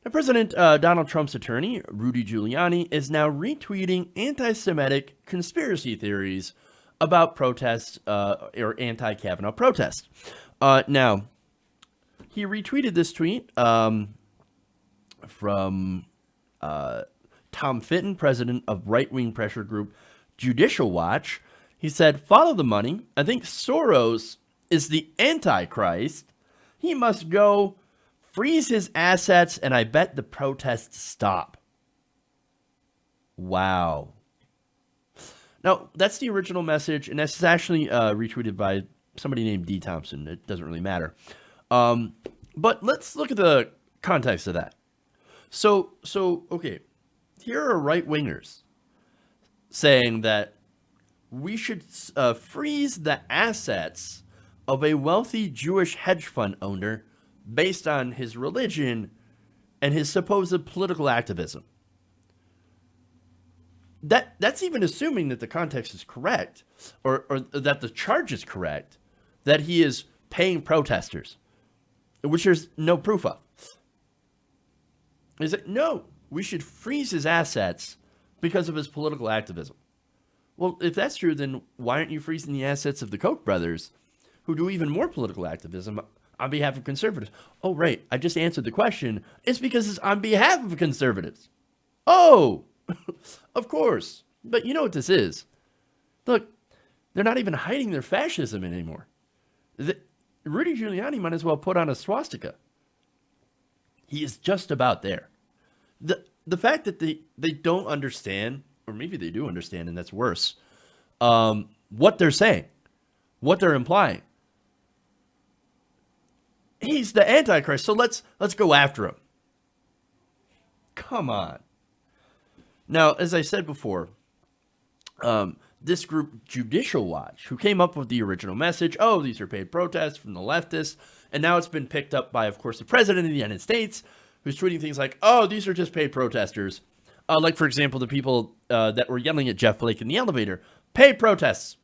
Now, President Donald Trump's attorney, Rudy Giuliani, is now retweeting anti-Semitic conspiracy theories about protests or anti-Kavanaugh protests. Now, he retweeted this tweet from Tom Fitton, president of right-wing pressure group Judicial Watch. He said, "Follow the money. I think Soros is the Antichrist. He must go, freeze his assets, and I bet the protests stop." Wow. Now, that's the original message, and that's actually retweeted by somebody named D. Thompson. It doesn't really matter. But let's look at the context of that. So okay, here are right-wingers saying that we should freeze the assets of a wealthy Jewish hedge fund owner based on his religion and his supposed political activism. That's even assuming that the context is correct, or that the charge is correct, that he is paying protesters, which there's no proof of. Is that no, we should freeze his assets because of his political activism. Well, if that's true, then why aren't you freezing the assets of the Koch brothers, who do even more political activism on behalf of conservatives? Oh, right, I just answered the question. It's because it's on behalf of conservatives. Oh, of course. But you know what this is? Look, they're not even hiding their fascism anymore. Rudy Giuliani might as well put on a swastika. He is just about there. The fact that they don't understand, or maybe they do understand, and that's worse, what they're saying, what they're implying. He's the Antichrist, so let's go after him. Come on. Now, as I said before, this group, Judicial Watch, who came up with the original message, oh, these are paid protests from the leftists, and now it's been picked up by, of course, the President of the United States, who's tweeting things like, oh, these are just paid protesters. Like, for example, the people that were yelling at Jeff Flake in the elevator, paid protests.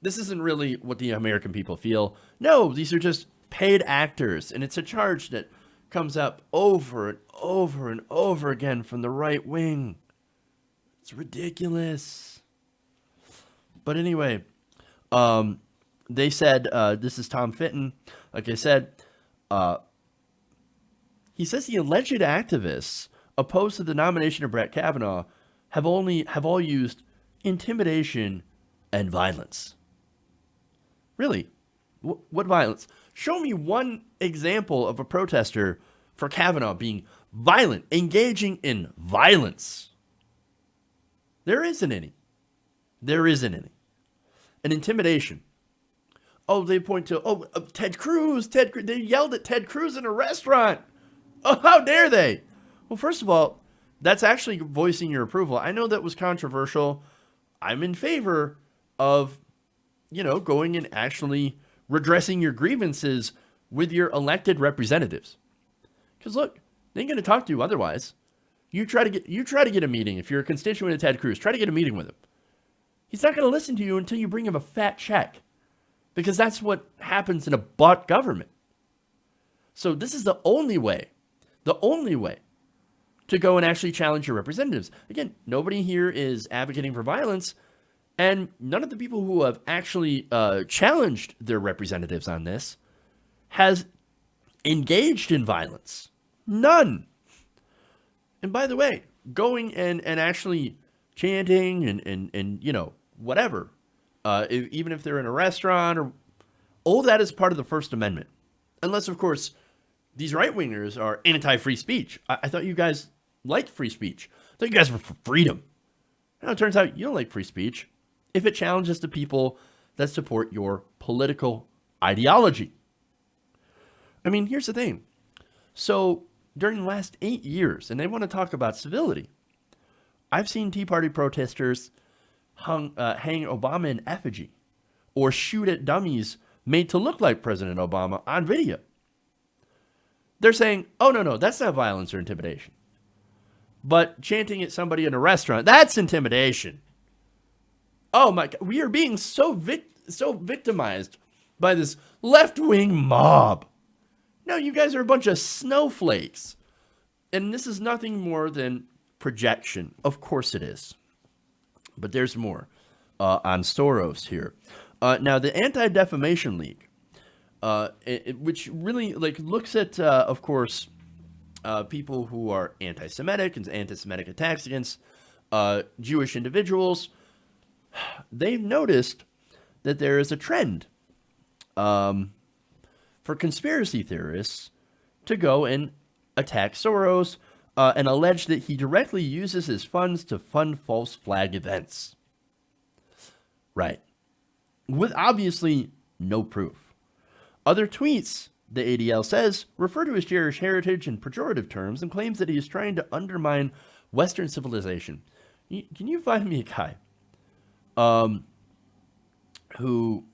This isn't really what the American people feel. No, these are just paid actors, and it's a charge that comes up over and over and over again from the right wing. It's ridiculous. But anyway, they said, this is Tom Fitton, like I said, he says the alleged activists opposed to the nomination of Brett Kavanaugh have all used intimidation and violence. Really? What violence? Show me one example of a protester for Kavanaugh being violent, engaging in violence. There isn't any. There isn't any. An intimidation. Oh, they point to, Ted Cruz. They yelled at Ted Cruz in a restaurant. Oh, how dare they? Well, first of all, that's actually voicing your approval. I know that was controversial. I'm in favor of, going and actually redressing your grievances with your elected representatives. Because look, they ain't going to talk to you otherwise. You try to get a meeting. If you're a constituent of Ted Cruz, try to get a meeting with him. He's not going to listen to you until you bring him a fat check, because that's what happens in a bought government. So this is the only way to go and actually challenge your representatives. Again, nobody here is advocating for violence, and none of the people who have actually challenged their representatives on this has engaged in violence. None. And by the way, going and actually chanting and whatever, even if they're in a restaurant, or all that is part of the First Amendment. Unless, of course, these right-wingers are anti-free speech. I thought you guys liked free speech. I thought you guys were for freedom. Now, it turns out you don't like free speech if it challenges the people that support your political ideology. I mean, here's the thing. So during the last 8 years, and they want to talk about civility, I've seen Tea Party protesters hang Obama in effigy or shoot at dummies made to look like President Obama on video. They're saying, oh, no, that's not violence or intimidation. But chanting at somebody in a restaurant, that's intimidation. Oh my God, we are being so victimized by this left-wing mob. No, you guys are a bunch of snowflakes. And this is nothing more than projection. Of course it is. But there's more on Soros here. Now, the Anti-Defamation League, which really looks at, of course, people who are anti-Semitic and anti-Semitic attacks against Jewish individuals, they've noticed that there is a trend for conspiracy theorists to go and attack Soros and allege that he directly uses his funds to fund false flag events. Right. With obviously no proof. Other tweets, the ADL says, refer to his Jewish heritage in pejorative terms and claims that he is trying to undermine Western civilization. Can you find me a guy who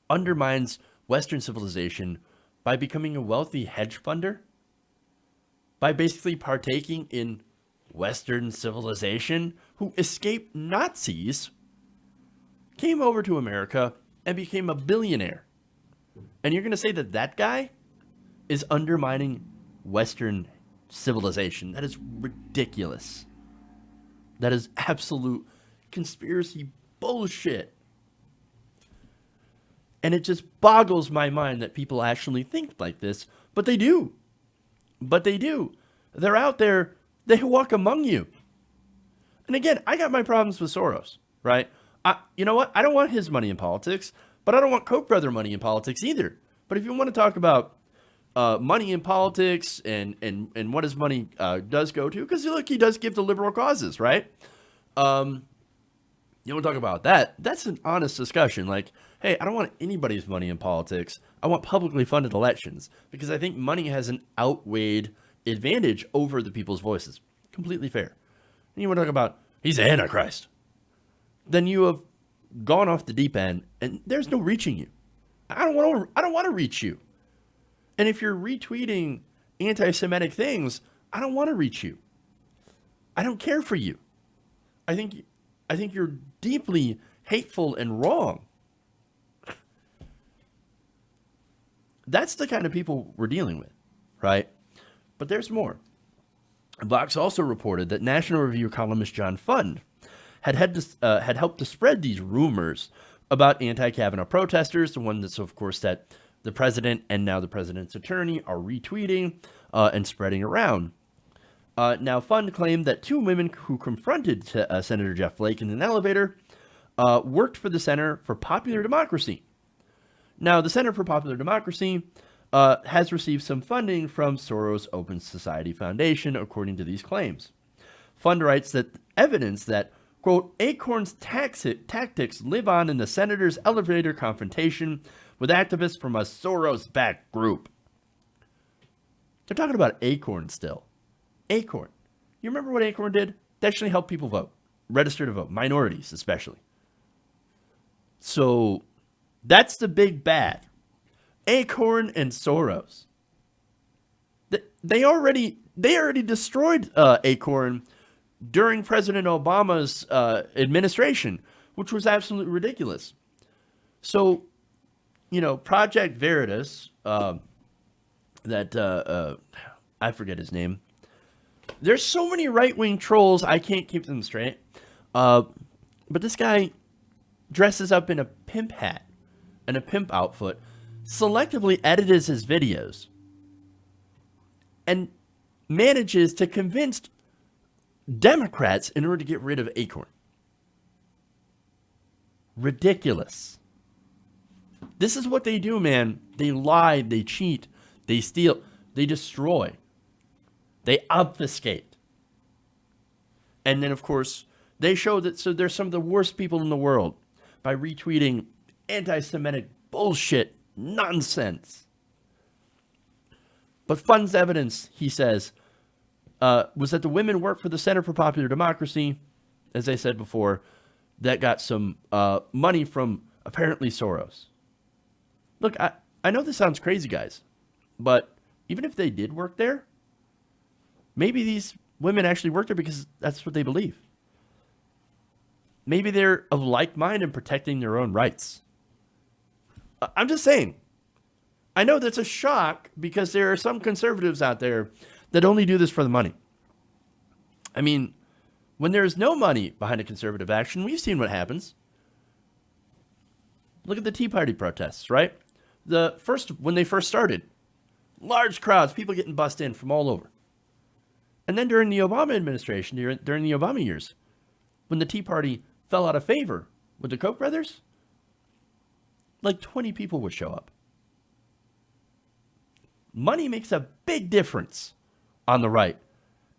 undermines Western civilization by becoming a wealthy hedge funder? By basically partaking in Western civilization, who escaped Nazis, came over to America, and became a billionaire. And you're going to say that that guy is undermining Western civilization? That is ridiculous. That is absolute conspiracy bullshit. And it just boggles my mind that people actually think like this, but they do. But they do. They're out there. They walk among you. And again, I got my problems with Soros, right? You know what? I don't want his money in politics, but I don't want Koch brother money in politics either. But if you want to talk about money in politics and what his money does go to, because look, he does give to liberal causes, right? You want to talk about that? That's an honest discussion. Like, hey, I don't want anybody's money in politics. I want publicly funded elections because I think money has an outweighed advantage over the people's voices. Completely fair. And you want to talk about he's the Antichrist. Then you have gone off the deep end and there's no reaching you. I don't want to reach you. And if you're retweeting anti-Semitic things, I don't want to reach you. I don't care for you. I think you're deeply hateful and wrong. That's the kind of people we're dealing with, right? But there's more. Vox also reported that National Review columnist John Fund had helped to spread these rumors about anti-Kavanaugh protesters, the one that's, of course, that the president and now the president's attorney are retweeting and spreading around. Now, Fund claimed that two women who confronted Senator Jeff Flake in an elevator worked for the Center for Popular Democracy. Now, the Center for Popular Democracy has received some funding from Soros Open Society Foundation, according to these claims. Fund writes that evidence that, quote, Acorn's tactics live on in the senator's elevator confrontation with activists from a Soros-backed group. They're talking about Acorn still. Acorn. You remember what Acorn did? They actually helped people vote, register to vote, minorities especially. So that's the big bad. Acorn and Soros. They already destroyed Acorn during President Obama's administration, which was absolutely ridiculous. So, Project Veritas, I forget his name. There's so many right-wing trolls, I can't keep them straight. But this guy dresses up in a pimp hat and a pimp outfit, selectively edits his videos, and manages to convince Democrats in order to get rid of Acorn. Ridiculous. This is what they do, man. They lie, they cheat, they steal, they destroy, they obfuscate. And then, of course, they show that they're some of the worst people in the world by retweeting anti-Semitic bullshit nonsense. But Fund's evidence, he says, was that the women work for the Center for Popular Democracy, as I said before, that got some money from apparently Soros. Look, I know this sounds crazy, guys, but even if they did work there, maybe these women actually work there because that's what they believe. Maybe they're of like mind in protecting their own rights. I'm just saying. I know that's a shock because there are some conservatives out there that only do this for the money. I mean, when there's no money behind a conservative action, we've seen what happens. Look at the Tea Party protests, right? When they first started, large crowds, people getting bussed in from all over. And then during the Obama administration, during the Obama years, when the Tea Party fell out of favor with the Koch brothers, like 20 people would show up. Money makes a big difference on the right.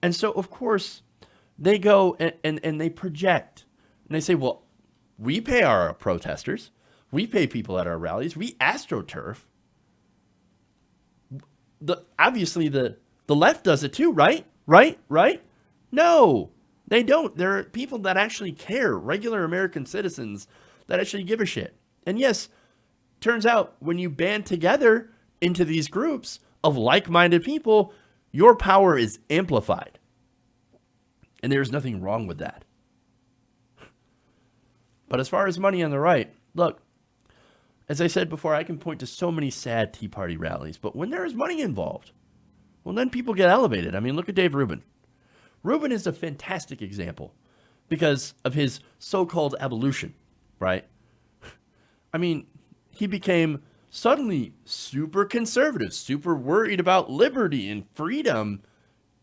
And so, of course, they go and they project. And they say, well, we pay our protesters. We pay people at our rallies. We astroturf. Obviously, the left does it too, right? Right? No, they don't. There are people that actually care, regular American citizens that actually give a shit. And yes, turns out when you band together into these groups of like-minded people, your power is amplified. And there's nothing wrong with that. But as far as money on the right, look, as I said before, I can point to so many sad Tea Party rallies, but when there is money involved, well, then people get elevated. I mean, look at Dave Rubin. Rubin is a fantastic example because of his so-called evolution, right? I mean, he became suddenly super conservative, super worried about liberty and freedom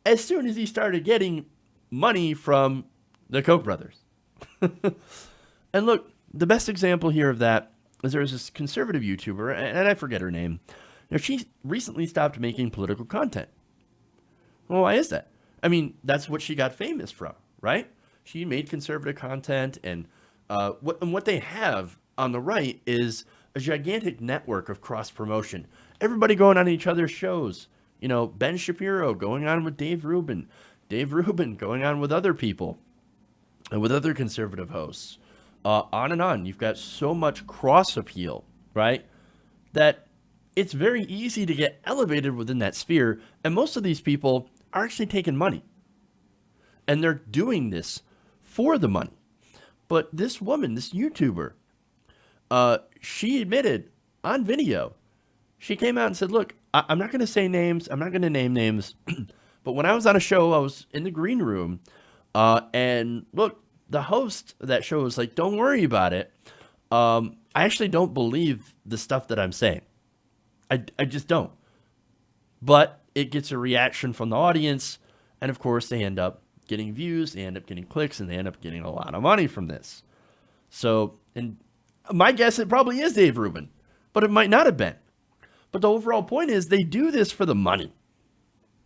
as soon as he started getting money from the Koch brothers. And look, the best example here of that is there was this conservative YouTuber, and I forget her name. Now, she recently stopped making political content. Well, why is that? I mean, that's what she got famous from, right? She made conservative content, and what they have on the right is a gigantic network of cross-promotion. Everybody going on each other's shows. You know, Ben Shapiro going on with Dave Rubin. Dave Rubin going on with other people and with other conservative hosts. On and on. You've got so much cross-appeal, right, that it's very easy to get elevated within that sphere. And most of these people are actually taking money. And they're doing this for the money. But this woman, this YouTuber, she admitted on video, she came out and said, look, I'm not going to say names. I'm not going to name names. But when I was on a show, I was in the green room. And look, the host of that show was like, don't worry about it. I actually don't believe the stuff that I'm saying. I just don't. But it gets a reaction from the audience. And of course, they end up getting views, they end up getting clicks, and they end up getting a lot of money from this. So, and my guess, it probably is Dave Rubin, but it might not have been. But the overall point is they do this for the money.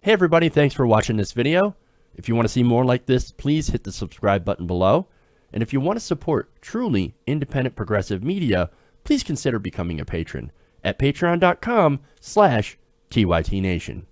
Hey everybody, thanks for watching this video. If you want to see more like this, please hit the subscribe button below. And if you want to support truly independent progressive media, please consider becoming a patron at patreon.com/TYTNation.